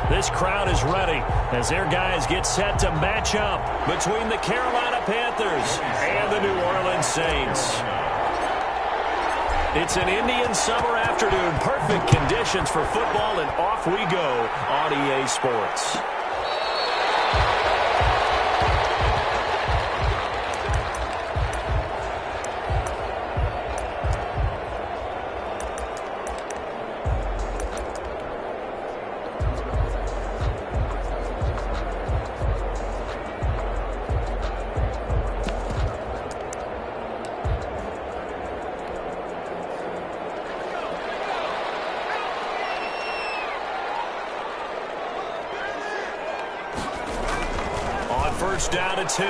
This crowd is ready as their guys get set to match up between the Carolina Panthers and the New Orleans Saints. It's an Indian summer afternoon. Perfect conditions for football, and off we go on EA Sports. First down, it's Hill.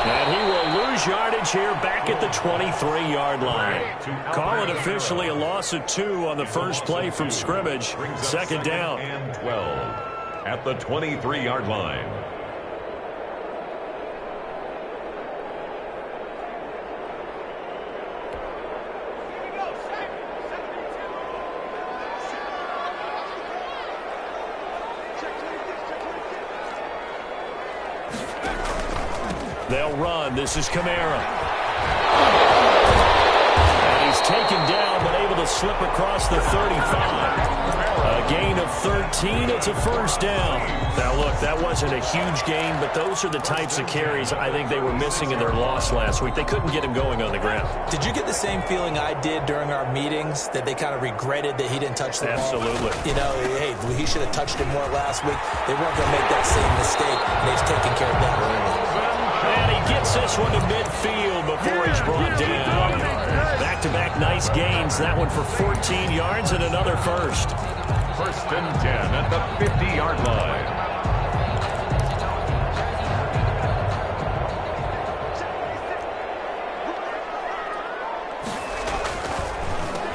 And he will lose yardage here back at the 23-yard line. Call it officially a loss of 2 on the first play from scrimmage. Second down. And 12 at the 23-yard line. They'll run. This is Kamara. And he's taken down, but able to slip across the 35. A gain of 13. It's a first down. Now, look, that wasn't a huge gain, but those are the types of carries I think they were missing in their loss last week. They couldn't get him going on the ground. Did you get the same feeling I did during our meetings, that they kind of regretted that he didn't touch the ball? Absolutely. You know, hey, he should have touched it more last week. They weren't going to make that same mistake, and he's taking care of that early. And he gets this one to midfield before he's brought down. Back-to-back nice gains. That one for 14 yards and another first. First and 10 at the 50-yard line.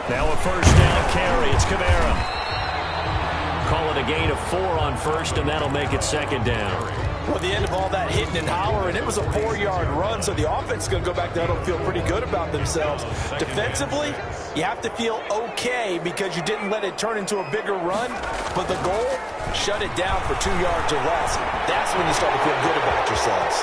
Now a first down carry. It's Kamara. Call it a gain of 4 on first, and that'll make it second down. Well, the end of all that hitting and hollering, it was a 4-yard run, so the offense is going to go back there and feel pretty good about themselves. Defensively, you have to feel okay because you didn't let it turn into a bigger run, but the goal, shut it down for 2 yards or less. That's when you start to feel good about yourselves.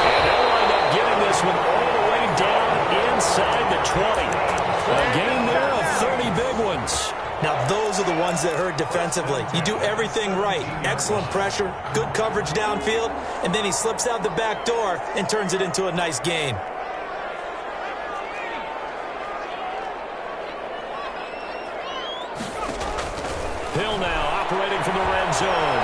And they'll wind up getting this one all the way down inside the 20. A gain there of 30 big ones. Now, those are the ones that hurt defensively. You do everything right. Excellent pressure, good coverage downfield, and then he slips out the back door and turns it into a nice gain. Hill now operating from the red zone.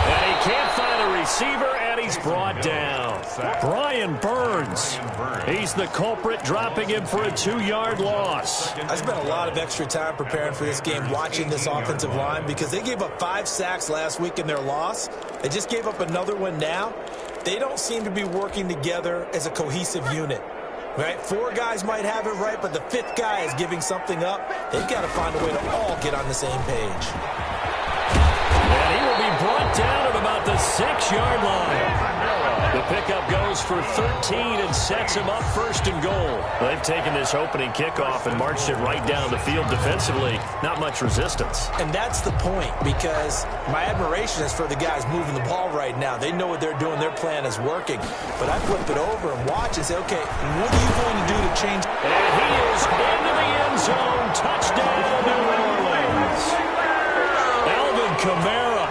And he can't find a receiver, and he's brought down. Brian Burns. He's the culprit, dropping him for a 2-yard loss. I spent a lot of extra time preparing for this game, watching this offensive line, because they gave up 5 sacks last week in their loss. They just gave up another one now. They don't seem to be working together as a cohesive unit. Right? 4 guys might have it right, but the 5th guy is giving something up. They've got to find a way to all get on the same page. And he will be brought down at about the 6-yard line. The pickup goes for 13 and sets him up first and goal. They've taken this opening kickoff and marched it right down the field defensively. Not much resistance. And that's the point, because my admiration is for the guys moving the ball right now. They know what they're doing. Their plan is working. But I flip it over and watch and say, okay, what are you going to do to change? And he is into the end zone. Touchdown, New Orleans. Alvin Kamara,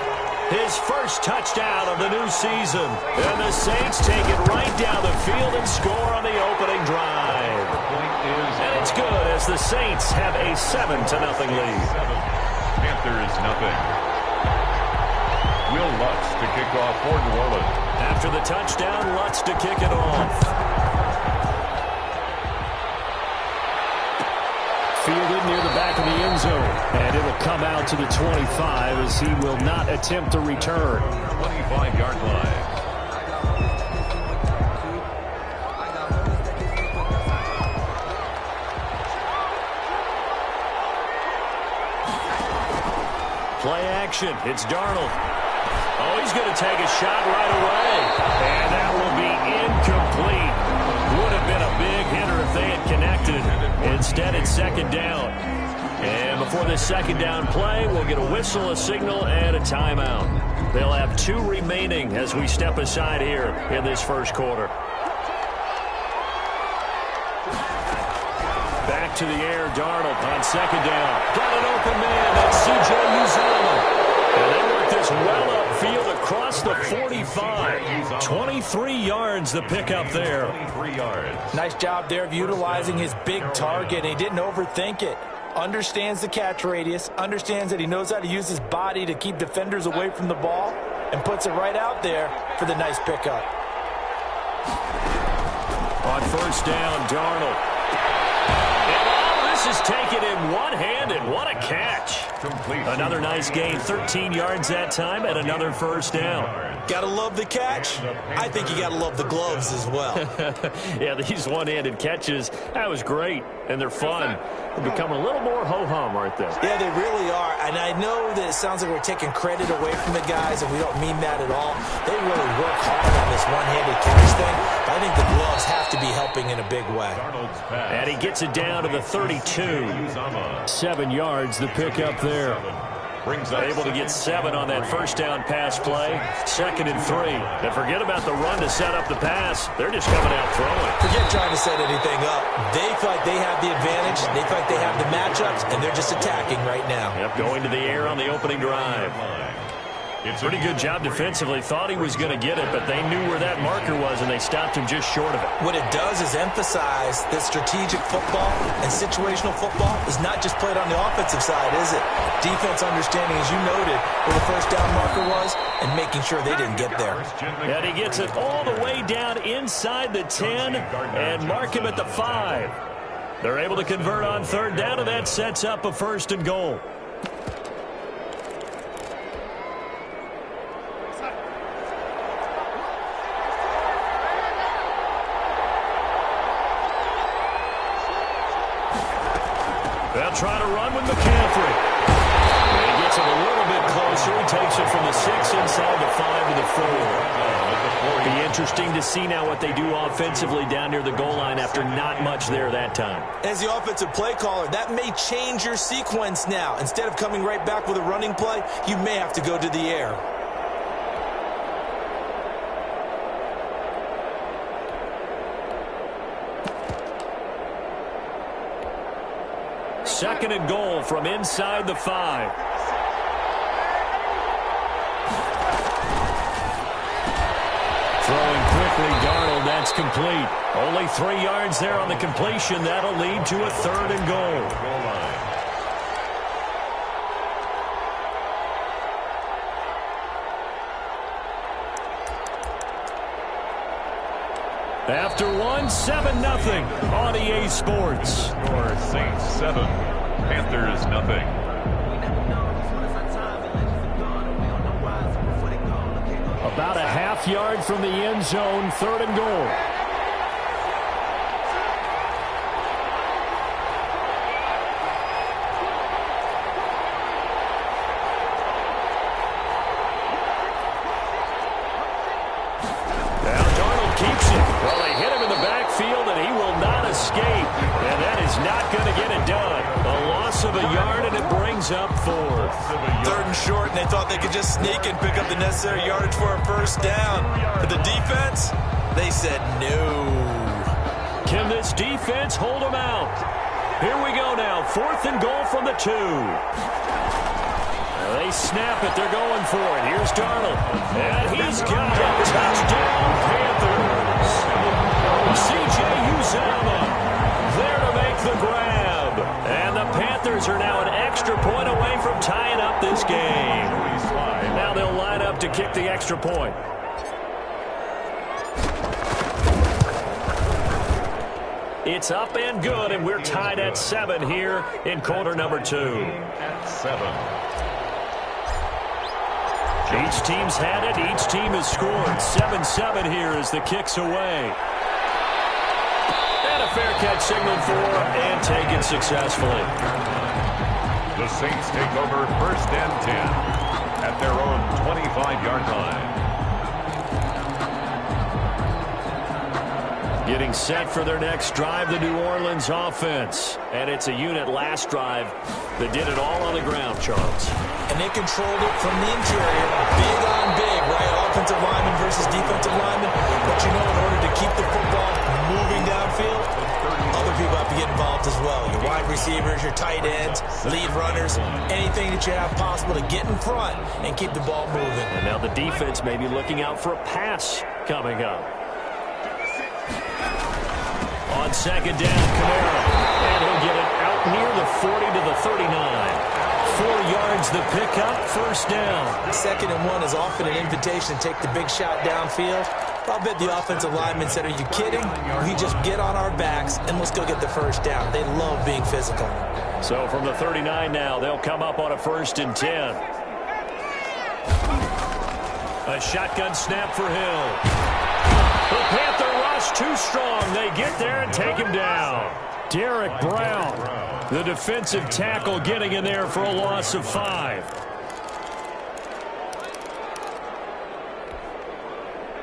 his first touchdown of the new season. And the Saints take it right down the field and score on the opening drive. And it's good as the Saints have a 7-0 lead. Panthers nothing. Will Lutz to kick off for New Orleans. After the touchdown, Lutz to kick it off. Fielded near the back of the end zone. And it will come out to the 25 as he will not attempt to return. 25-yard line. Play action. It's Darnold. Oh, he's going to take a shot right away. And that will be incomplete. Would have been a big hitter if they had connected. Instead, instead it's second down. And before this second down play, we'll get a whistle, a signal, and a timeout. They'll have 2 remaining as we step aside here in this first quarter. Back to the air, Darnold on second down. Got an open man, that's C.J. Uzomah. And they work this well upfield across the 45. 23 yards the pickup there. 23 yards. Nice job there of utilizing his big target. He didn't overthink it. Understands the catch radius, understands that he knows how to use his body to keep defenders away from the ball, and puts it right out there for the nice pickup. On first down, Darnold. And this is taken in one-handed. What a catch. Complete. Another nice gain, 13 yards that time, and another first down. Gotta love the catch. I think you gotta love the gloves as well. Yeah, these one-handed catches, that was great, and they're fun. They're becoming a little more ho-hum, aren't they? Yeah, they really are. And I know that it sounds like we're taking credit away from the guys, and we don't mean that at all. They really work hard on this one-handed catch thing. But I think the gloves have to be helping in a big way. And he gets it down to the 32. 7 yards, the pickup there. Able to get 7 on that first down pass play. 2nd and 3. And forget about the run to set up the pass. They're just coming out throwing. Forget trying to set anything up. They feel like they have the advantage. They feel like they have the matchups, and they're just attacking right now. Yep, going to the air on the opening drive. Pretty good job defensively. Thought he was going to get it, but they knew where that marker was, and they stopped him just short of it. What it does is emphasize that strategic football and situational football is not just played on the offensive side, is it? Defense understanding, as you noted, where the first down marker was and making sure they didn't get there. And he gets it all the way down inside the 10 and mark him at the 5. They're able to convert on third down, and that sets up a 1st and goal. They'll try to run with McCaffrey. And he gets it a little bit closer. He takes it from the 6 inside the 5 to the 4. Be interesting to see now what they do offensively down near the goal line after not much there that time. As the offensive play caller, that may change your sequence now. Instead of coming right back with a running play, you may have to go to the air. Second and goal from inside the 5. Throwing quickly, Darnold, that's complete. Only 3 yards there on the completion. That'll lead to a 3rd and goal. After one, 7-0 on EA Sports. Score Saints 7, Panthers nothing. About a half yard from the end zone, 3rd and goal. Now Darnold keeps it. Well, they hit him in the backfield, and he will not escape. And that is not going to get it done. A loss of a yard, and it brings up 4th. 3rd and short, and they thought they could just sneak and pick up the necessary yardage for a first down. But the defense, they said no. Can this defense hold them out? Here we go now. 4th and goal from the 2. They snap it. They're going for it. Here's Darnold. And he's got it. Touchdown, Panthers. C.J. Uzomah there to make the grab. And the Panthers are now an extra point away from tying up this game. Now they'll line up to kick the extra point. It's up and good, and we're tied at 7 here in quarter number 2. At 7. Each team's had it. Each team has scored. 7-7 here as the kick's away. And a fair catch signaled for and taken successfully. The Saints take over 1st and 10 at their own 25-yard line. Getting set for their next drive, the New Orleans offense. And it's a unit last drive that did it all on the ground, Charles. And they controlled it from the interior. Big on big, right? Offensive lineman versus defensive lineman. But you know, in order to keep the football moving downfield, other people have to get involved as well. Your wide receivers, your tight ends, lead runners, anything that you have possible to get in front and keep the ball moving. And now the defense may be looking out for a pass coming up. On second down, Kamara. And he'll get it out near the 40 to the 39. 4 yards the pickup, first down. 2nd and 1 is often an invitation to take the big shot downfield. I'll bet the offensive lineman said, are you kidding? We just get on our backs and let's go get the first down. They love being physical. So from the 39 now, they'll come up on a 1st and 10. A shotgun snap for Hill. The Panther rush too strong. They get there and take him down. Derek Brown, the defensive tackle, getting in there for a loss of 5.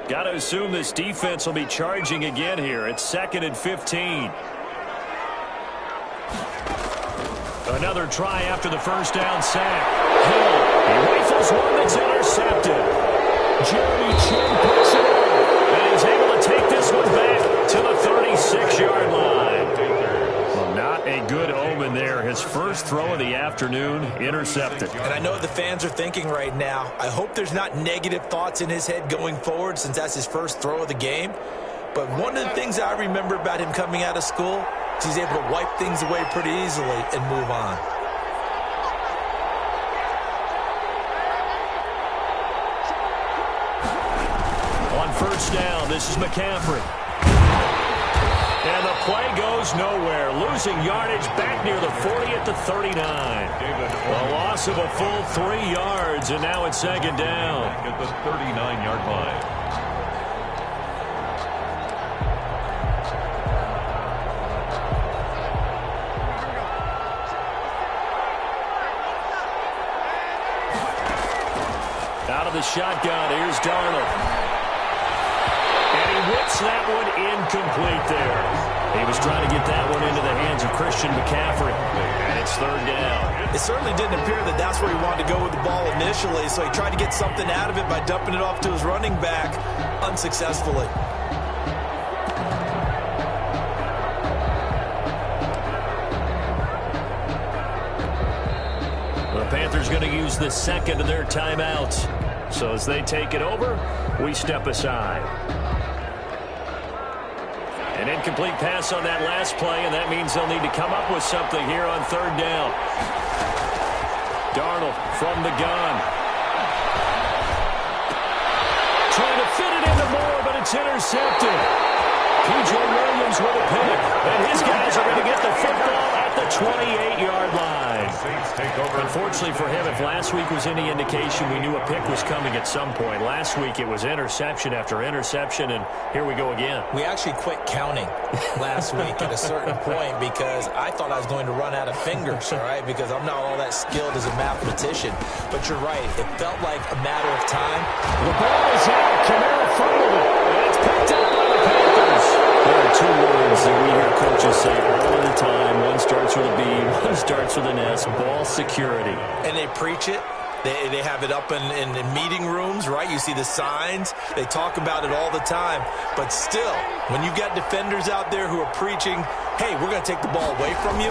Got to assume this defense will be charging again here. It's 2nd and 15. Another try after the first down sack. Hill, he rifles one that's intercepted. Jeremy Chin picks it up. And he's able to take this one back to the 36-yard line. Well, not a good omen there. His first throw of the afternoon intercepted. And I know what the fans are thinking right now. I hope there's not negative thoughts in his head going forward since that's his first throw of the game. But one of the things I remember about him coming out of school is he's able to wipe things away pretty easily and move on. On first down, this is McCaffrey. And the play goes nowhere. Losing yardage back near the 40 at the 39. A loss of a full 3 yards, and now it's 2nd down. At the 39-yard line. Out of the shotgun, here's Darnold. And he whips that one incomplete there. He was trying to get that one into the hands of Christian McCaffrey. And it's 3rd down. It certainly didn't appear that that's where he wanted to go with the ball initially, so he tried to get something out of it by dumping it off to his running back unsuccessfully. The Panthers going to use the 2nd of their timeouts. So as they take it over, we step aside. An incomplete pass on that last play, and that means they'll need to come up with something here on 3rd down. Darnold from the gun. Trying to fit it into Moore, but it's intercepted. P.J. Williams with a pick, and his guys are going to get the football at the 28-yard line. Unfortunately for him, if last week was any indication, we knew a pick was coming at some point. Last week it was interception after interception, and here we go again. We actually quit counting last week at a certain point because I thought I was going to run out of fingers, all right, because I'm not all that skilled as a mathematician. But you're right. It felt like a matter of time. The ball is out. Kamara fumbled it, and it's picked up by the Panthers. There are 2 words that we hear coaches say all of the time. One starts with a B, one starts with an S. Ball security. And they preach it. They have it up in meeting rooms, right? You see the signs. They talk about it all the time. But still, when you've got defenders out there who are preaching, hey, we're going to take the ball away from you,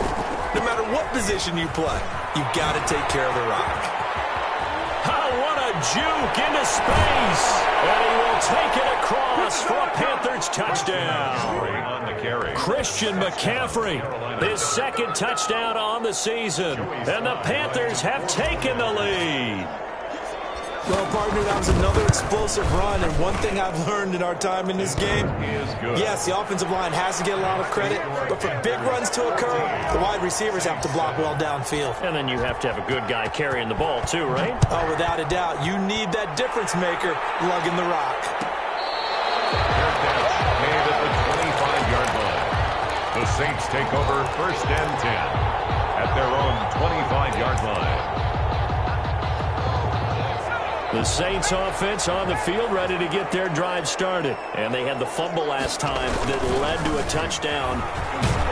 no matter what position you play, you've got to take care of the rock. Oh, what a juke into space. And he will take it across for a Panthers touchdown. Christian McCaffrey, his 2nd touchdown on the season. And the Panthers have taken the lead. Well, partner, that was another explosive run, and one thing I've learned in our time in this game, yes, the offensive line has to get a lot of credit, but for big runs to occur, the wide receivers have to block well downfield. And then you have to have a good guy carrying the ball, too, right? Oh, without a doubt. You need that difference maker lugging the rock. Made at the 25-yard line. The Saints take over 1st and 10 at their own 25-yard line. The Saints offense on the field, ready to get their drive started. And they had the fumble last time that led to a touchdown.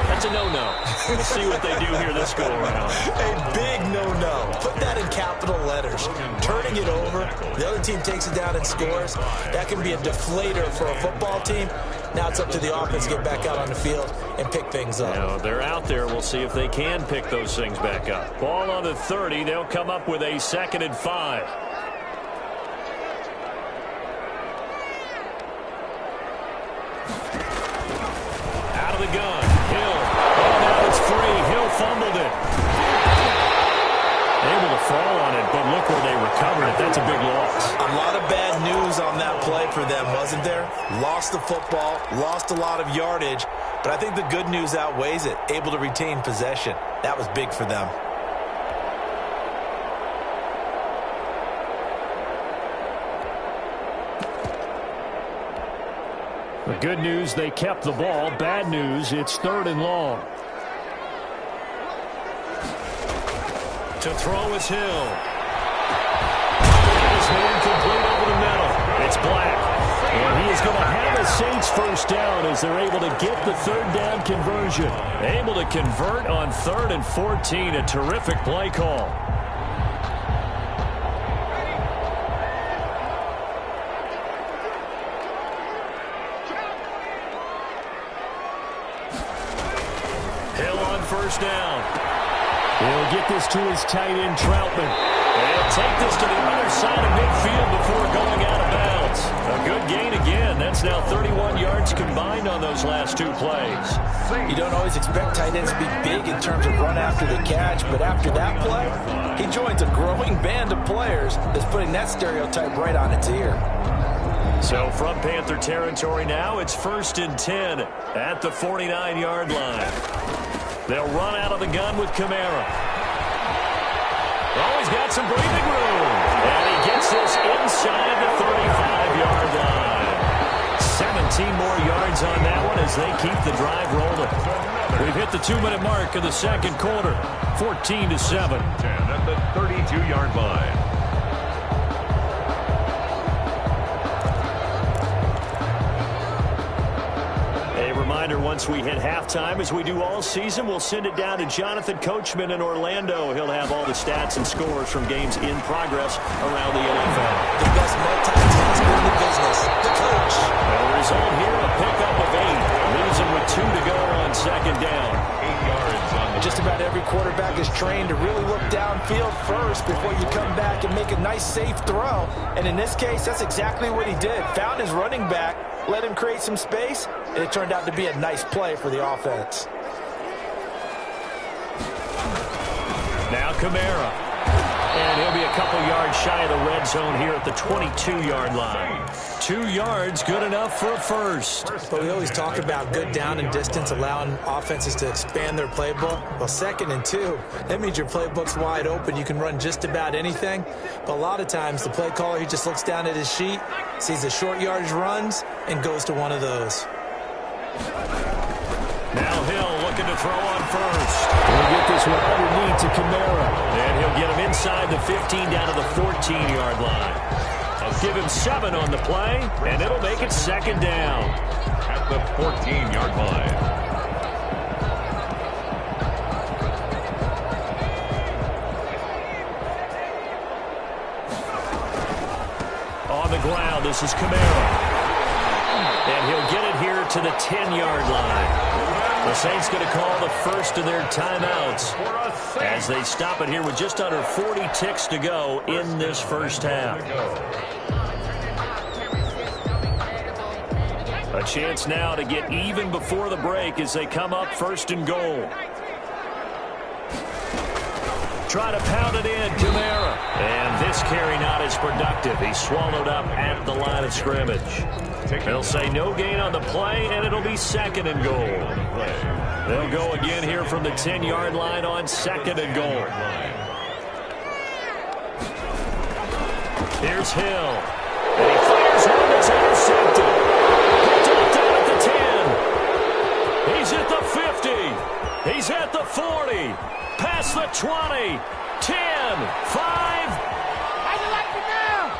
That's a no-no. We'll see what they do here this go-around. A big no-no. Put that in capital letters. Turning it over, the other team takes it down and scores. That can be a deflator for a football team. Now it's up to the offense to get back out on the field and pick things up. Now, they're out there. We'll see if they can pick those things back up. Ball on the 30. They'll come up with a 2nd and 5. Out of the gun. Hill. Oh, now it's free. Hill fumbled it. Able to fall on it, but look where they recovered it. That's a big loss. A lot of bad news on that play for them, wasn't there? Lost the football, lost a lot of yardage, but I think the good news outweighs it. Able to retain possession. That was big for them. The good news, they kept the ball. Bad news, it's 3rd and long. To throw is Hill. His hand complete over the middle. It's Black. And he is going to have a Saints first down as they're able to get the 3rd down conversion. Able to convert on 3rd and 14. A terrific play call. Hill on first down. He'll get this to his tight end, Troutman. And take this to the other side of midfield before going out of bounds. A good gain again. That's now 31 yards combined on those last 2 plays. You don't always expect tight ends to be big in terms of run after the catch, but after that play, he joins a growing band of players that's putting that stereotype right on its ear. So from Panther territory now, it's 1st and 10 at the 49-yard line. They'll run out of the gun with Kamara. Oh, he's got some breathing room. And he gets this inside the 35-yard line. 17 more yards on that one as they keep the drive rolling. We've hit the 2-minute mark of the 2nd quarter. 14-7. 10 at the 32-yard line. Reminder, once we hit halftime, as we do all season, we'll send it down to Jonathan Coachman in Orlando. He'll have all the stats and scores from games in progress around the NFL. The best multitasker in the business, the coach. And the result here, a pickup of 8. Leaves him with 2 to go on 2nd down. 8 yards on the... Just about every quarterback is trained to really look downfield first before you come back and make a nice, safe throw. And in this case, that's exactly what he did. Found his running back, let him create some space, and it turned out to be a nice play for the offense. Now Kamara. And he'll be a couple yards shy of the red zone here at the 22-yard line. 2 yards, good enough for a first. But we always talk about good down and distance, allowing offenses to expand their playbook. Well, 2nd and 2, that means your playbook's wide open. You can run just about anything. But a lot of times, the play caller, he just looks down at his sheet, sees the short yardage runs, and goes to one of those. Now Hill looking to throw on first. He'll get this one underneath to Kamara. And he'll get him inside the 15 down to the 14-yard line. I'll give him 7 on the play, and it'll make it 2nd down. At the 14-yard line. On the ground, this is Kamara. And he'll get it here to the 10-yard line. The Saints going to call the first of their timeouts as they stop it here with just under 40 ticks to go in this first half. A chance now to get even before the break as they come up 1st and goal. Try to pound it in, Kamara. And this carry not as productive. He's swallowed up at the line of scrimmage. They'll say no gain on the play, and it'll be 2nd and goal. They'll go again here from the 10-yard line on 2nd and goal. Here's Hill. And he fires one that's intercepted. Picked up down at the 10. He's at the 50. He's at the 40. Past the 20. 10. 5. How'd you like me now?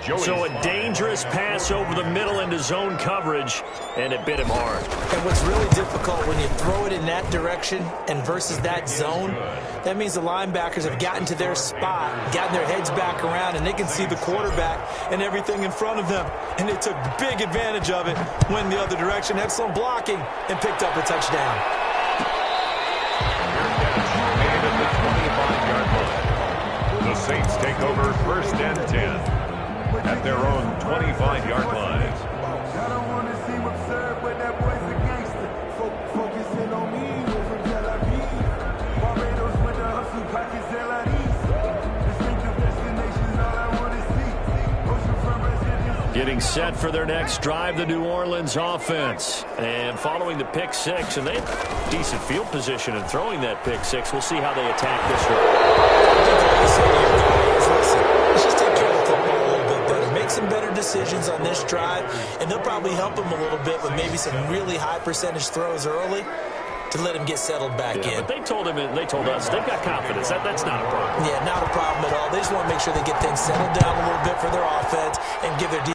So a dangerous pass over the middle into zone coverage, and it bit him hard. And what's really difficult when you throw it in that direction and versus that zone, that means the linebackers have gotten to their spot, gotten their heads back around, and they can see the quarterback and everything in front of them. And they took big advantage of it, went the other direction, excellent blocking, and picked up a touchdown. The Saints take over 1st and 10 at their own 25-yard line. I don't want to seem absurd, but that boy's a gangster. Focusing on me, we're from Tel Aviv. Barbados with the hustle, pockets Tel Aviv. Distinctive destinations, all I want to see. Ocean from Brazil. Getting set for their next drive, the New Orleans offense. And following the pick six, and they have decent field position and throwing that pick six. We'll see how they attack this one. Let's just take care of the football a little bit better. Make some better decisions on this drive, and they'll probably help them a little bit with maybe some really high percentage throws early to let him get settled back in. But they told him, and they told us, they've got confidence. That's not a problem. Yeah, not a problem at all. They just want to make sure they get things settled down a little bit for their offense and give their defense.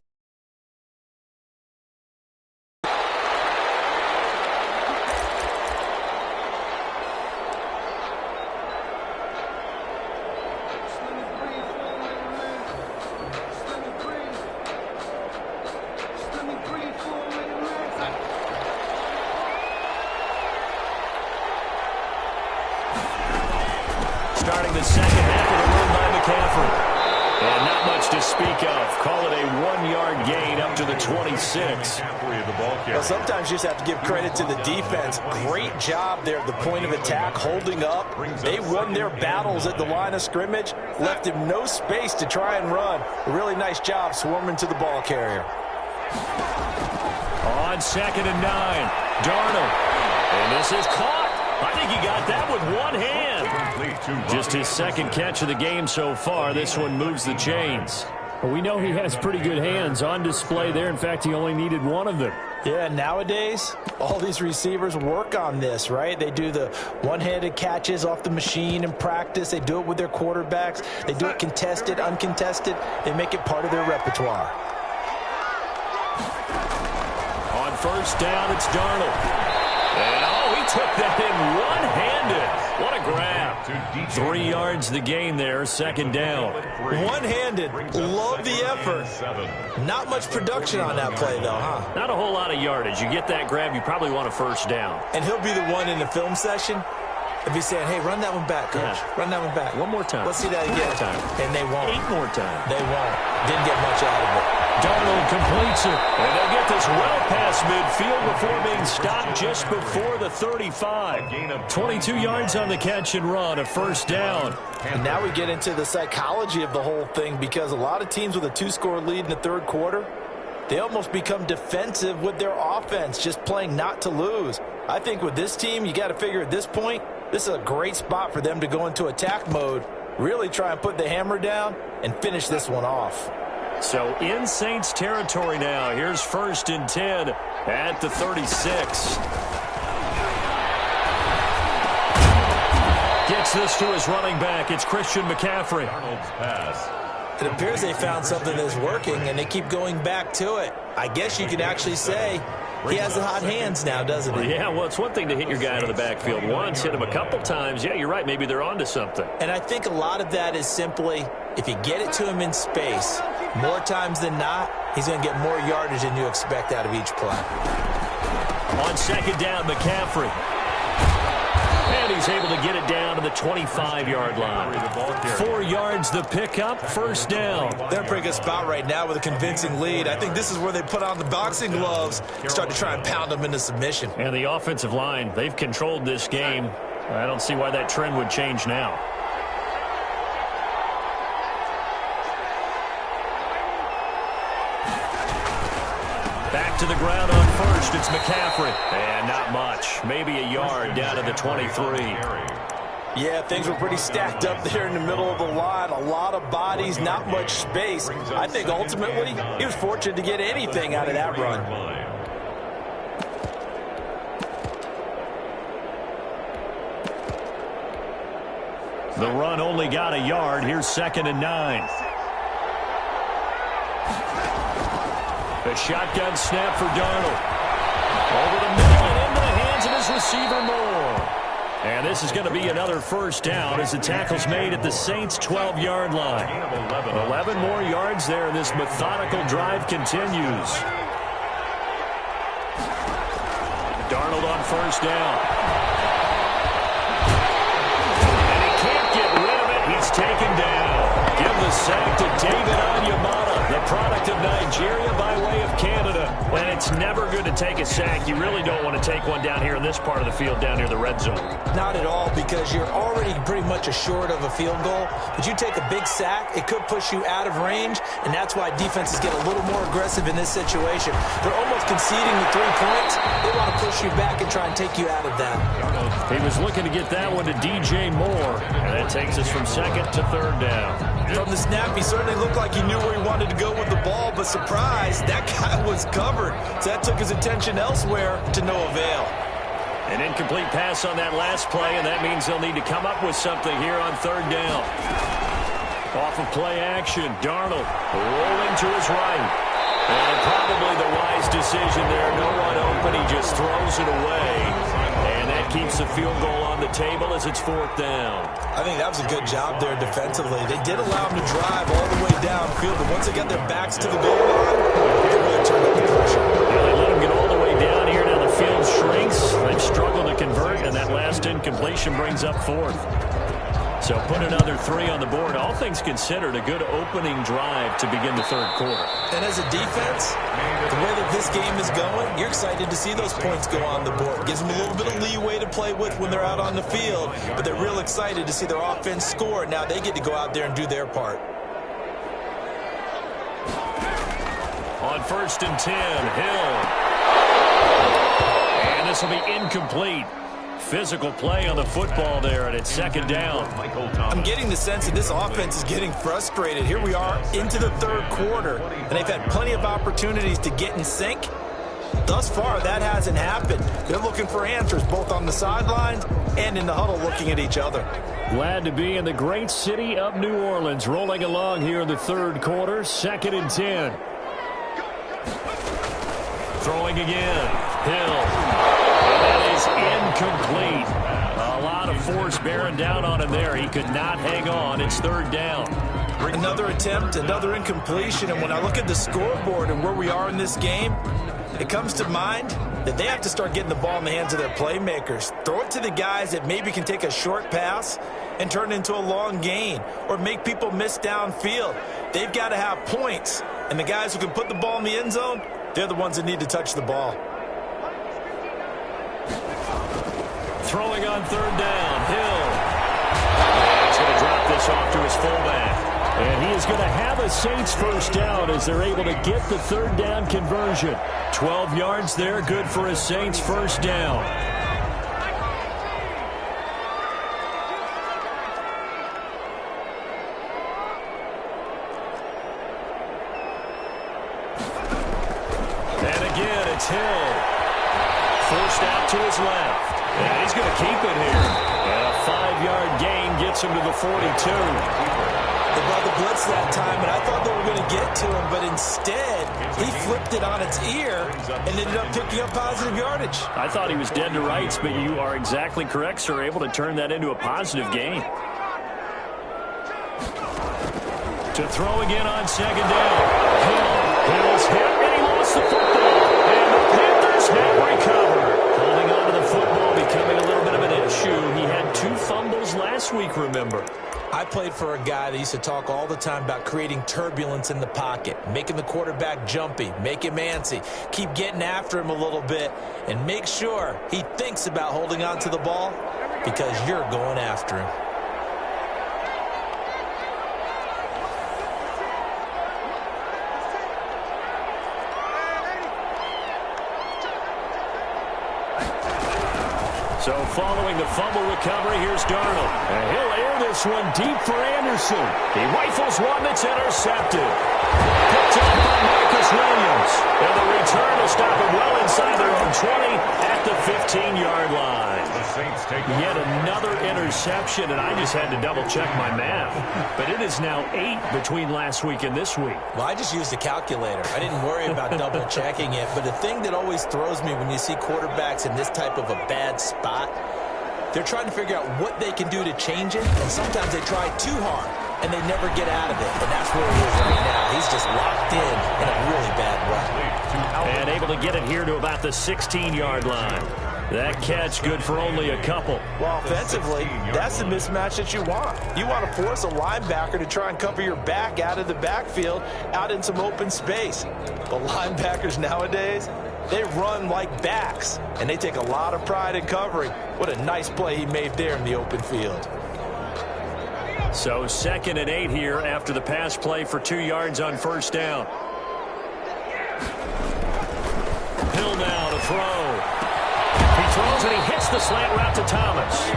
Starting the second half of the run by McCaffrey. And not much to speak of. Call it a 1-yard gain up to the 26. Well, sometimes you just have to give credit to the defense. Great job there at the point of attack, holding up. They won their battles at the line of scrimmage, left him no space to try and run. A really nice job swarming to the ball carrier. On 2nd and 9, Darnold. And this is caught. I think he got that with one hand. Just his second catch of the game so far. This one moves the chains. Well, we know he has pretty good hands on display there. In fact, he only needed one of them. Yeah, nowadays, all these receivers work on this, right? They do the one-handed catches off the machine in practice. They do it with their quarterbacks. They do it contested, uncontested. They make it part of their repertoire. On 1st down, it's Darnold. And, he took that in one-handed. What a grab. 3 yards the gain there, 2nd down. One-handed. Love the effort. Not much production on that play, though, huh? Not a whole lot of yardage. You get that grab, you probably want a 1st down. And he'll be the one in the film session if he's saying, hey, run that one back, coach. Yeah. Run that one back. One more time. Let's see that again. 1 more time. And they won't. 8 more times. They won't. Didn't get much out of it. Darnold completes it. And they'll get this well past midfield before being stopped just before the 35. 22 yards on the catch and run, a 1st down. And now we get into the psychology of the whole thing, because a lot of teams with a 2-score lead in the 3rd quarter, they almost become defensive with their offense, just playing not to lose. I think with this team, you got to figure at this point, this is a great spot for them to go into attack mode, really try and put the hammer down and finish this one off. So in Saints territory now. Here's 1st and 10 at the 36. Gets this to his running back. It's Christian McCaffrey. It appears they found something that's working, and they keep going back to it. I guess you could actually say he has the hot hands now, doesn't he? Yeah, well, it's one thing to hit your guy out of the backfield once, hit him a couple times. Yeah, you're right. Maybe they're onto something. And I think a lot of that is simply, if you get it to him in space, more times than not, he's going to get more yardage than you expect out of each play. On 2nd down, McCaffrey. And he's able to get it down to the 25-yard line. 4 yards the pickup, 1st down. They're in a pretty good spot right now with a convincing lead. I think this is where they put on the boxing gloves and start to try and pound them into submission. And the offensive line, they've controlled this game. I don't see why that trend would change now. Back to the ground on 1st. It's McCaffrey. And not much. Maybe a yard down to the 23. Yeah, things were pretty stacked up there in the middle of the line. A lot of bodies, not much space. I think ultimately he was fortunate to get anything out of that run. The run only got a yard. Here's 2nd and 9. The shotgun snap for Darnold. Over the middle and into the hands of his receiver Moore. And this is going to be another first down as the tackle's made at the Saints' 12-yard line. 11 more yards there, and this methodical drive continues. Darnold on first down. And he can't get rid of it. He's taken down. Give the sack to David Onyemata, the product of Nigeria by way of Canada. And it's never good to take a sack. You really don't want to take one down here in this part of the field, down near the red zone. Not at all, because you're already pretty much assured of a field goal. But you take a big sack, it could push you out of range, and that's why defenses get a little more aggressive in this situation. They're almost conceding the 3 points. They want to push you back and try and take you out of that. He was looking to get that one to DJ Moore, and that takes us from second to third down. From the snap, he certainly looked like he knew where he wanted to go with the ball, but surprise, that guy was covered. So that took his attention elsewhere to no avail. An incomplete pass on that last play, and that means they'll need to come up with something here on third down. Off of play action, Darnold rolling to his right. And probably the wise decision there. No one open, he just throws it away. And that keeps the field goal on the table as it's fourth down. I think that was a good job there defensively. They did allow him to drive all the way downfield, but once they got their backs to the goal line, they really turned up the pressure. Yeah, they let him get all the way down here. Now the field shrinks. They've struggled to convert, and that last incompletion brings up fourth. So put another 3 on the board. All things considered, a good opening drive to begin the third quarter. And as a defense, the way that this game is going, you're excited to see those points go on the board. Gives them a little bit of leeway to play with when they're out on the field, but they're real excited to see their offense score. Now they get to go out there and do their part. On first and 10, Hill. And this will be incomplete. Physical play on the football there, and it's second down. I'm getting the sense that this offense is getting frustrated. Here we are into the third quarter, and they've had plenty of opportunities to get in sync. Thus far, that hasn't happened. They're looking for answers both on the sidelines and in the huddle looking at each other. Glad to be in the great city of New Orleans, rolling along here in the third quarter, second and 10. Throwing again, Hill. Incomplete. A lot of force bearing down on him there. He could not hang on. It's third down. Another attempt, another incompletion, and when I look at the scoreboard and where we are in this game, it comes to mind that they have to start getting the ball in the hands of their playmakers. Throw it to the guys that maybe can take a short pass and turn it into a long gain or make people miss downfield. They've got to have points, and the guys who can put the ball in the end zone, they're the ones that need to touch the ball. Throwing on third down, Hill. He's going to drop this off to his fullback. And he is going to have a Saints first down as they're able to get the third down conversion. 12 yards there, good for a Saints first down. And again, it's Hill. Forced out to his left. And he's going to keep it here. And a 5-yard gain gets him to the 42. They brought the blitz that time, and I thought they were going to get to him, but instead, he flipped it on its ear and ended up picking up positive yardage. I thought he was dead to rights, but you are exactly correct, sir. Able to turn that into a positive gain. To throw again on second down. Hill's hit, and he lost the football. And the Panthers have recovered. Holding on to the football, becoming a little bit of an issue. He had 2 fumbles last week, remember. I played for a guy that used to talk all the time about creating turbulence in the pocket, making the quarterback jumpy, make him antsy, keep getting after him a little bit, and make sure he thinks about holding on to the ball because you're going after him. So following the fumble recovery, here's Darnold. And he'll air this one deep for Anderson. He rifles one that's intercepted. Picked up by Marcus Williams. And the return will stop him well inside their own 20 at the 15-yard line. The Saints take Yet another interception, and I just had to double-check my math. But it is now 8 between last week and this week. Well, I just used a calculator. I didn't worry about double-checking it. But the thing that always throws me when you see quarterbacks in this type of a bad spot, they're trying to figure out what they can do to change it, and sometimes they try too hard, and they never get out of it. And that's where he is right now. He's just locked in a really bad way. And able to get it here to about the 16-yard line. That catch good for only a couple. Well, offensively, that's the mismatch that you want. You want to force a linebacker to try and cover your back out of the backfield, out in some open space. But linebackers nowadays, they run like backs, and they take a lot of pride in covering. What a nice play he made there in the open field. So 2nd and 8 here after the pass play for 2 yards on first down. Hill now to throw. He throws and he hits the slant route to Thomas.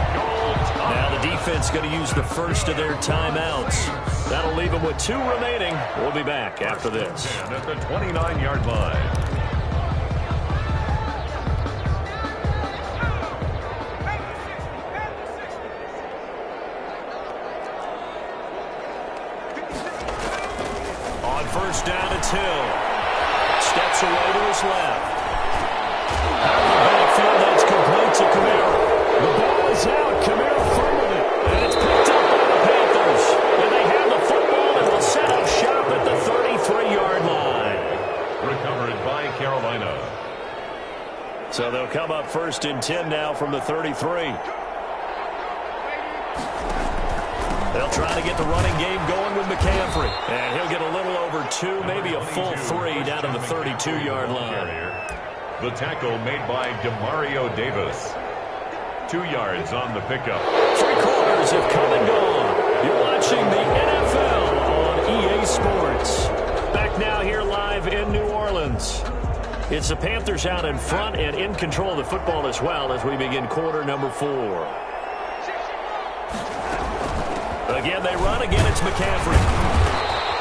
Now the defense going to use the first of their timeouts. That'll leave them with 2 remaining. We'll be back after this. At the 29-yard line. On first down, it's Hill. Steps away to his left. Out of the backfield, that's complete to Kamara. The ball is out. Kamara fumbled it. And it's picked up by the Panthers. And they have the football and will set up shop at the 33-yard line. Recovered by Carolina. So they'll come up 1st and 10 now from the 33. They'll try to get the running game going with McCaffrey. And he'll get a little over 2, maybe a full 3 down to the 32-yard line. The tackle made by Demario Davis. 2 yards on the pickup. 3 quarters have come and gone. You're watching the NFL on EA Sports. Back now here live in New Orleans. It's the Panthers out in front and in control of the football as well as we begin quarter number 4. Again, they run. Again, it's McCaffrey.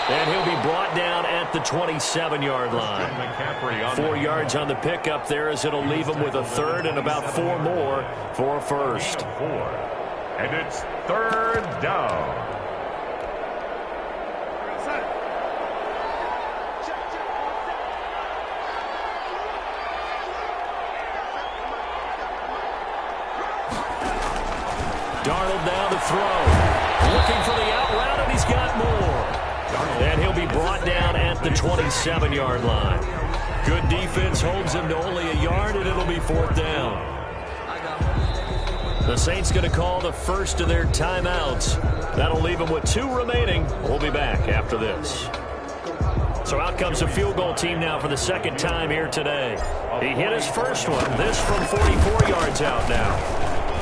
And he'll be brought down at the 27-yard line. 4 yards on the pickup there as it'll leave him with a 3rd and about 4 more for a first. 4. And it's 3rd down. Darnold now to throw. Looking for the out route, and he's got more. And he'll be brought down at the 27-yard line. Good defense holds him to only a yard, and it'll be 4th down. The Saints going to call the first of their timeouts. That'll leave them with 2 remaining. We'll be back after this. So out comes a field goal team now for the 2nd time here today. He hit his first one. This from 44 yards out now.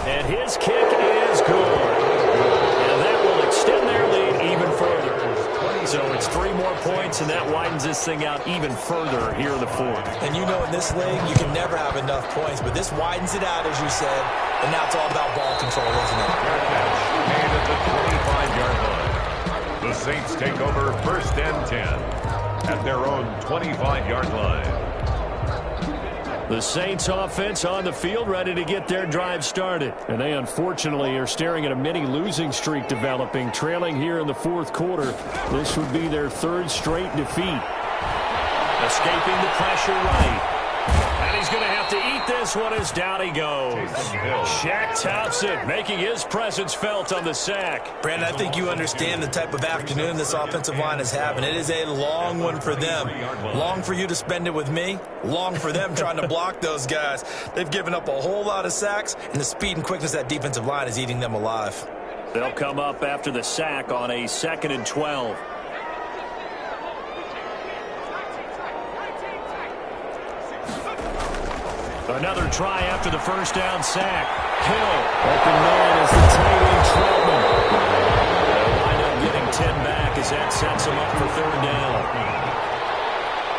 And his kick is good. And that will extend their lead even further. So it's 3 more points, and that widens this thing out even further here in the 4th. And you know in this league, you can never have enough points, but this widens it out, as you said, and now it's all about ball control, isn't it? Made at the 25-yard line. The Saints take over 1st and 10 at their own 25-yard line. The Saints offense on the field ready to get their drive started. And they unfortunately are staring at a mini losing streak developing, trailing here in the 4th quarter. This would be their 3rd straight defeat. Escaping the pressure right. And he's going to have to eat this one as down he goes. Shaq Thompson making his presence felt on the sack. Brandon, I think you understand the type of afternoon this offensive line is having. It is a long one for them. Long for you to spend it with me. Long for them trying to block those guys. They've given up a whole lot of sacks, and the speed and quickness of that defensive line is eating them alive. They'll come up after the sack on a 2nd and 12. Another try after the first down sack. Hill, open man is the tight end Troutman. They'll wind up getting 10 back as that sets them up for 3rd down.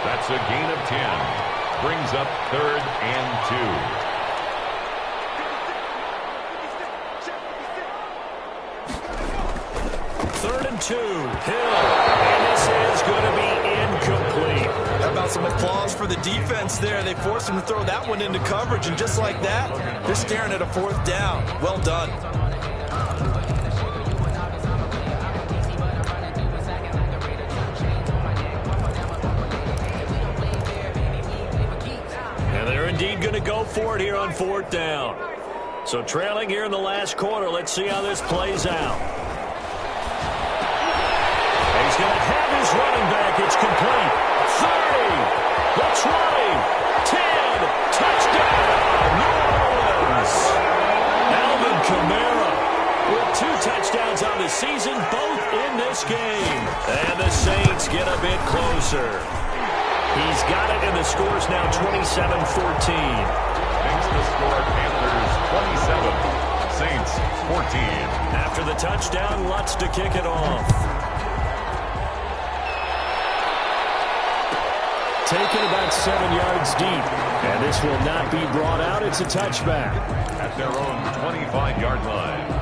That's a gain of 10. Brings up 3rd and 2. 3rd and 2. Hill. And this is going to be incomplete. How about some applause for the defense there? They forced him to throw that one into coverage, and just like that, they're staring at a 4th down. Well done. indeed going to go for it here on 4th down. So trailing here in the last quarter. Let's see how this plays out. And he's going to have his running back. It's complete. 30, the 20, 10, touchdown, New Orleans. Alvin Kamara with 2 touchdowns on the season, both in this game. And the Saints get a bit closer. He's got it, and the score's now 27-14. Makes the score Panthers 27, Saints 14. After the touchdown, Lutz to kick it off. Taken about 7 yards deep, and this will not be brought out. It's a touchback. At their own 25-yard line.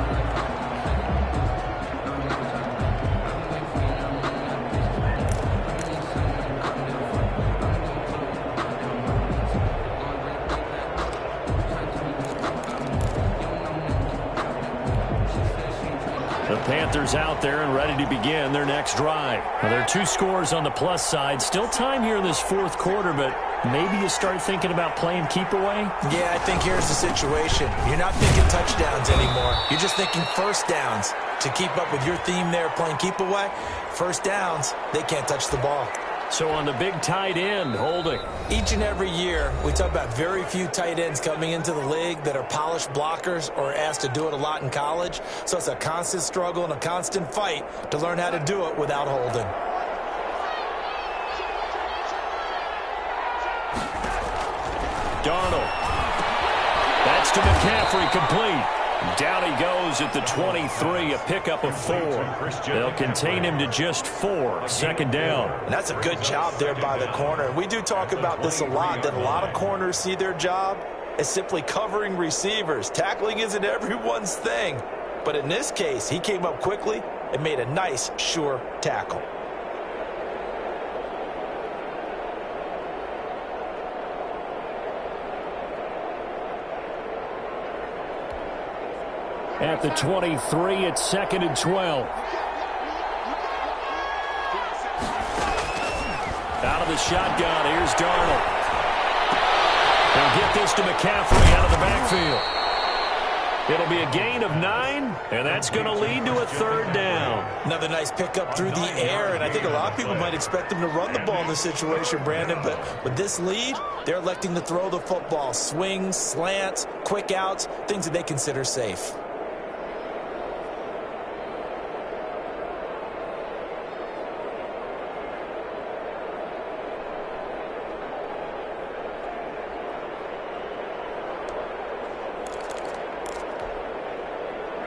The Panthers out there and ready to begin their next drive. Now, there are 2 scores on the plus side. Still time here in this 4th quarter, but maybe you start thinking about playing keep away? Yeah, I think here's the situation. You're not thinking touchdowns anymore. You're just thinking first downs. To keep up with your theme there, playing keep away, first downs, they can't touch the ball. So on the big tight end, holding. Each and every year, we talk about very few tight ends coming into the league that are polished blockers or asked to do it a lot in college. So it's a constant struggle and a constant fight to learn how to do it without holding. Darnold. That's to McCaffrey, complete. Down he goes at the 23, a pickup of 4. They'll contain him to just 4, 2nd down. And that's a good job there by the corner. We do talk about this a lot, that a lot of corners see their job as simply covering receivers. Tackling isn't everyone's thing. But in this case, he came up quickly and made a nice, sure tackle. At the 23, it's 2nd and 12. Out of the shotgun, here's Darnold. They'll get this to McCaffrey out of the backfield. It'll be a gain of 9, and that's going to lead to a 3rd down. Another nice pickup through the air, and I think a lot of people might expect them to run the ball in this situation, Brandon, but with this lead, they're electing to throw the football. Swings, slants, quick outs, things that they consider safe.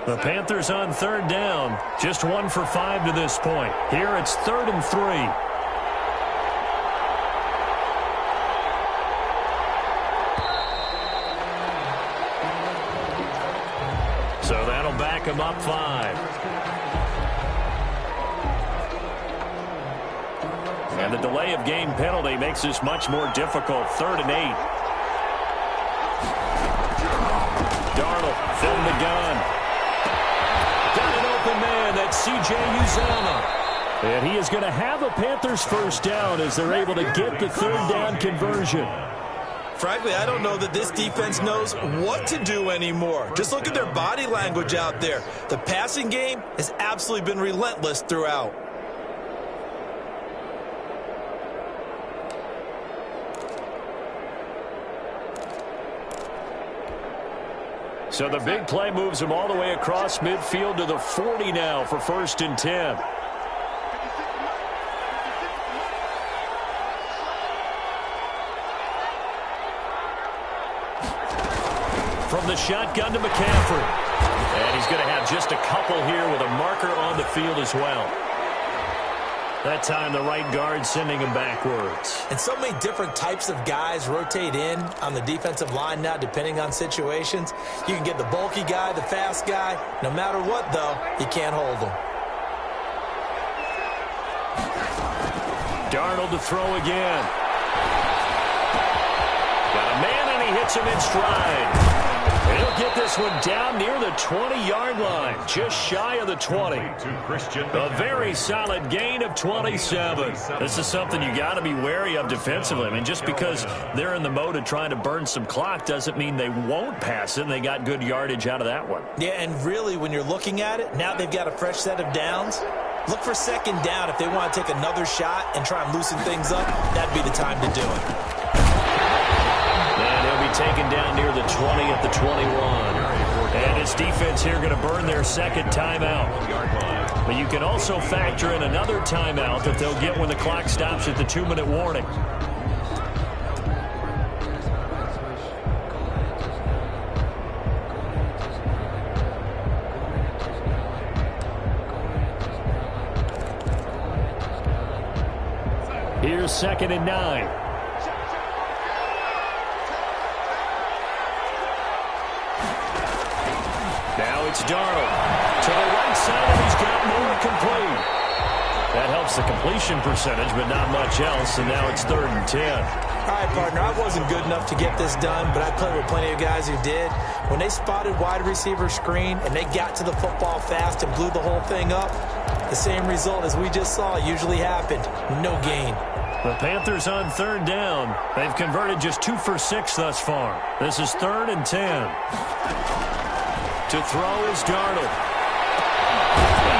The Panthers on 3rd down. Just 1 for 5 to this point. Here it's 3rd and 3. So that'll back him up 5. And the delay of game penalty makes this much more difficult. 3rd and 8. Darnold filling the gun. Got an open man. That's C.J. Uzomah. And he is going to have a Panthers first down as they're able to get the 3rd down conversion. Frankly, I don't know that this defense knows what to do anymore. Just look at their body language out there. The passing game has absolutely been relentless throughout. So the big play moves him all the way across midfield to the 40 now for 1st and 10. From the shotgun to McCaffrey. And he's going to have just a couple here with a marker on the field as well. That time the right guard sending him backwards. And so many different types of guys rotate in on the defensive line now depending on situations. You can get the bulky guy, the fast guy. No matter what, though, you can't hold them. Darnold to throw again. Got a man and he hits him in stride. He'll get this one down near the 20-yard line, just shy of the 20. A very solid gain of 27. This is something you got to be wary of defensively. I mean, just because they're in the mode of trying to burn some clock doesn't mean they won't pass it, and they got good yardage out of that one. Yeah, and really, when you're looking at it, now they've got a fresh set of downs. Look for second down if they want to take another shot and try and loosen things up. That'd be the time to do it. And he'll be taken down near the 20 at the 21. And his defense here going to burn their second timeout. But you can also factor in another timeout that they'll get when the clock stops at the 2-minute warning. Here's 2nd and 9. Now it's Darnold. To the right side, and he's got more complete. That helps the completion percentage, but not much else, and now it's 3rd and 10. All right, partner, I wasn't good enough to get this done, but I played with plenty of guys who did. When they spotted wide receiver screen and they got to the football fast and blew the whole thing up, the same result as we just saw usually happened. No gain. The Panthers on 3rd down. They've converted just 2 for 6 thus far. This is 3rd and 10. To throw is Darnold.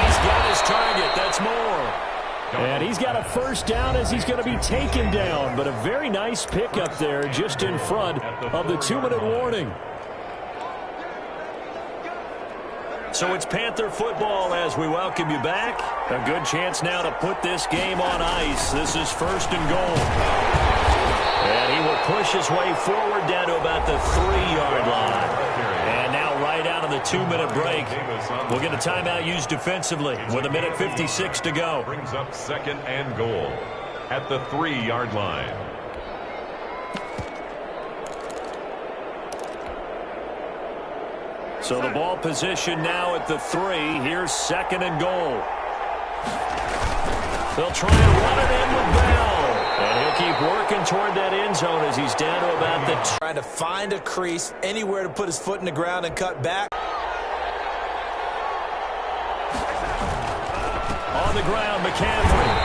He's got his target. That's more. And he's got a first down as he's going to be taken down. But a very nice pickup there just in front of the 2-minute warning. So it's Panther football as we welcome you back. A good chance now to put this game on ice. This is 1st and goal. And he will push his way forward down to about the 3-yard line. And now right out of the 2-minute break, we'll get a timeout used defensively with 1:56 to go. Brings up 2nd and goal at the 3-yard line. So the ball position now at the 3. Here's 2nd and goal. They'll try and run it in with Bell. And he'll keep working toward that end zone as he's down to about the... Trying to find a crease, anywhere to put his foot in the ground and cut back. On the ground, McCaffrey.